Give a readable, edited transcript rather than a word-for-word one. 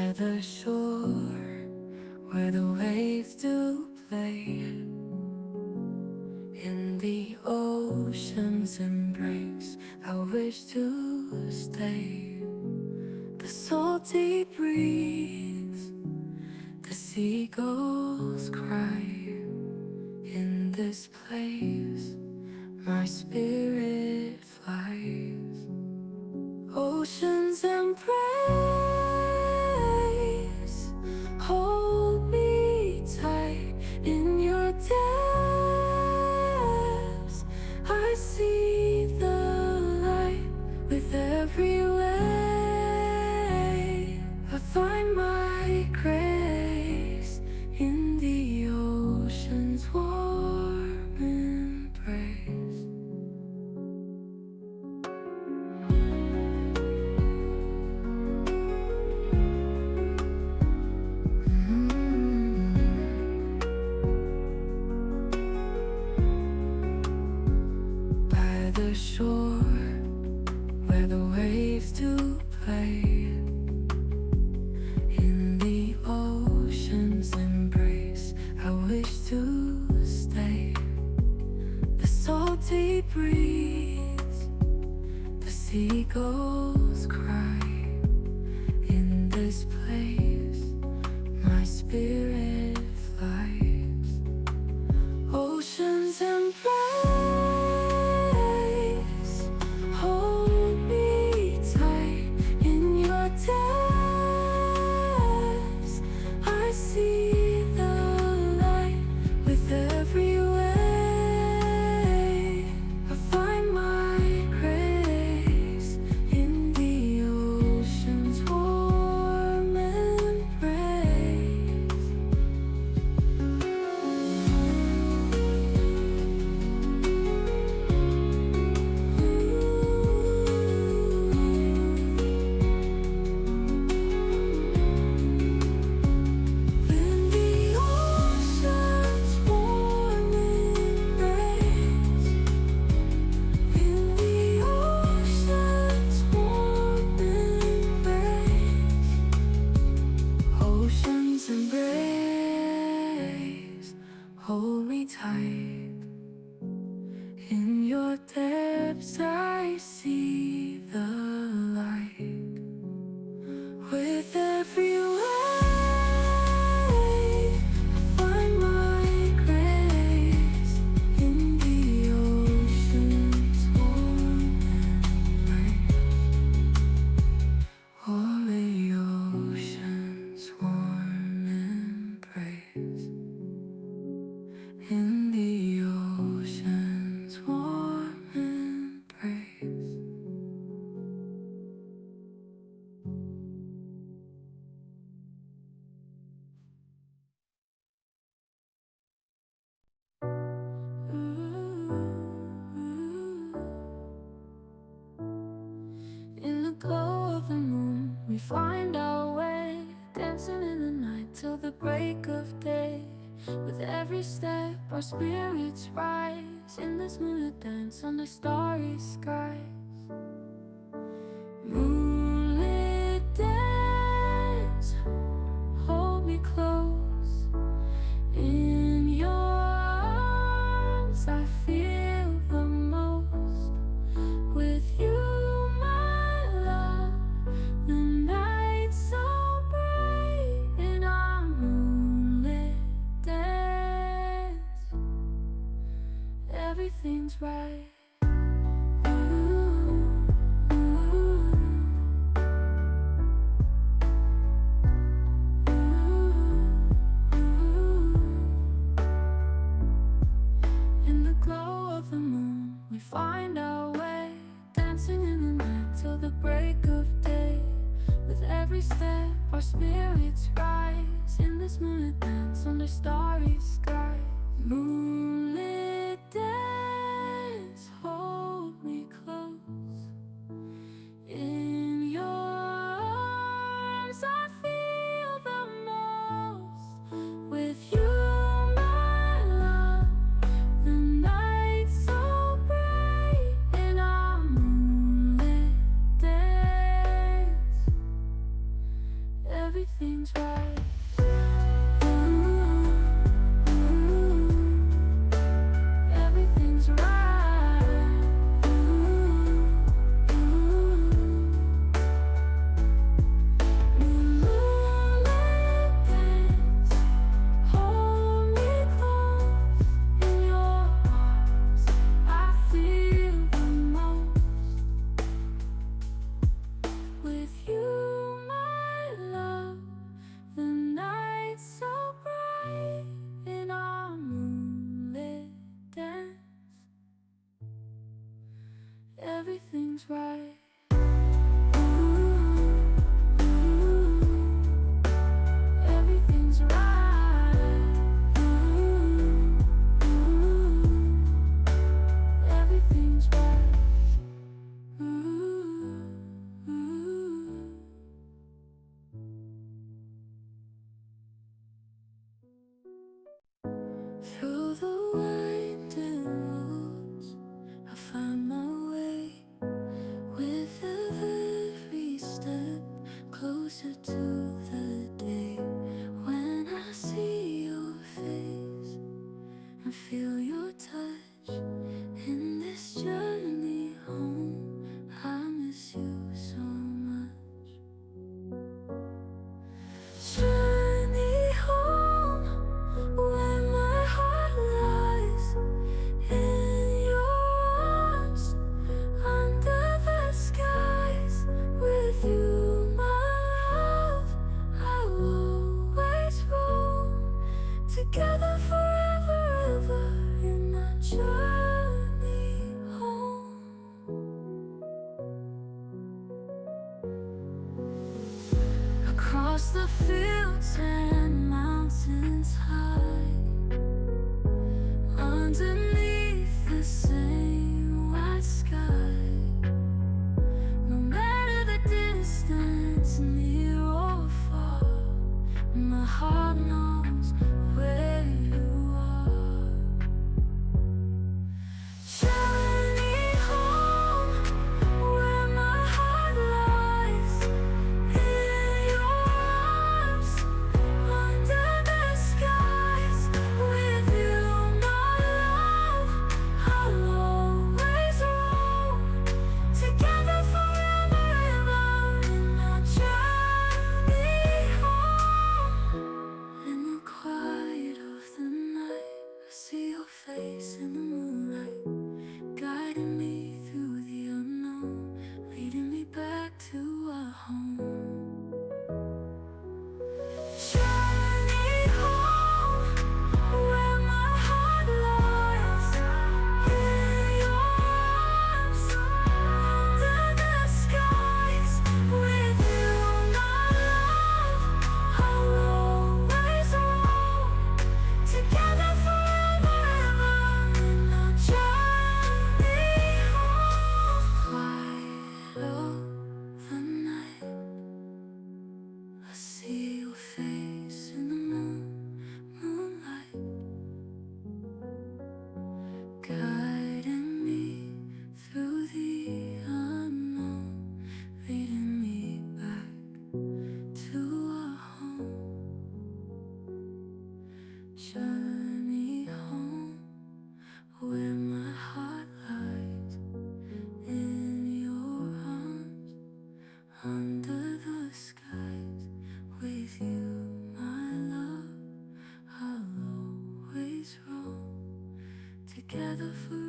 by the shore where the waves do play, in the ocean's embrace I wish to stay. The salty breeze, the seagulls cry, in this place my spirit flies. Ocean's embrace, hold me tight in your depths. I see the light with every wave. I find my grace in the ocean's warm embrace. By the shore where the waves do play, in the ocean's embrace I wish to stay. The salty breeze, the seagulls cry, in this place my spirit flies. Ocean's embrace, hold me tight in your depths. I see the light with every wave. I find my grace in the ocean's warm embrace. In the ocean's warm embrace, in the ocean's warm embrace, ocean's embrace, hold me tight. In your depths I see the light with every wave. I find my grace in the ocean's warm embrace. Oh, the ocean's warm embrace, in the ocean's warm embrace. In the glow of the moon, we find our way, dancing in the night till the break of day. With every step, our spirits rise in this moonlit dance under starry skies. Moonlit dance, hold me close. In your arms, I feel the most. With you, my love, the night's so bright in our moonlit dance. Everything's right. In the glow of the moon, we find our way, dancing in the night till the break of day. With every step, our spirits rise in this moonlit dance under starry skies. Moonlit dance, hold me close. In your arms, I feel the most. With you, my love, the night's so bright in our moonlit dance. Everything everything's right. Everything's right. Everything's right. Through the winding woods, I find my way. With every step closer to the day when I see your face and feel your touch in this journey home. I miss you so much. Journey home, where my heart lies in your arms, under the skies. With you, my love, I'll always roam. Together forever, ever, in our journey home. Across the fields and mountains high, underneath the same white sky. No matter the distance, near or far, my heart knows where you are. Journey home, where my heart lies in your arms, under the skies. With you, my love, I'll always roam. Together forever, ever, in our journey home. In the quiet of the night, I see your face in the moonlight, guiding me through the unknown, leading me back to our home. Journey home, where my heart lies in your arms, under the skies. With you, my love, I'll always roam. Together forever, ever, in our journey home. Light of the night, I see your face in the moonlight, guiding me through the unknown, leading me back to our home. Journey home, where my heart lies in your arms, under the skies. With you, my love, I'll always roam. Together forever.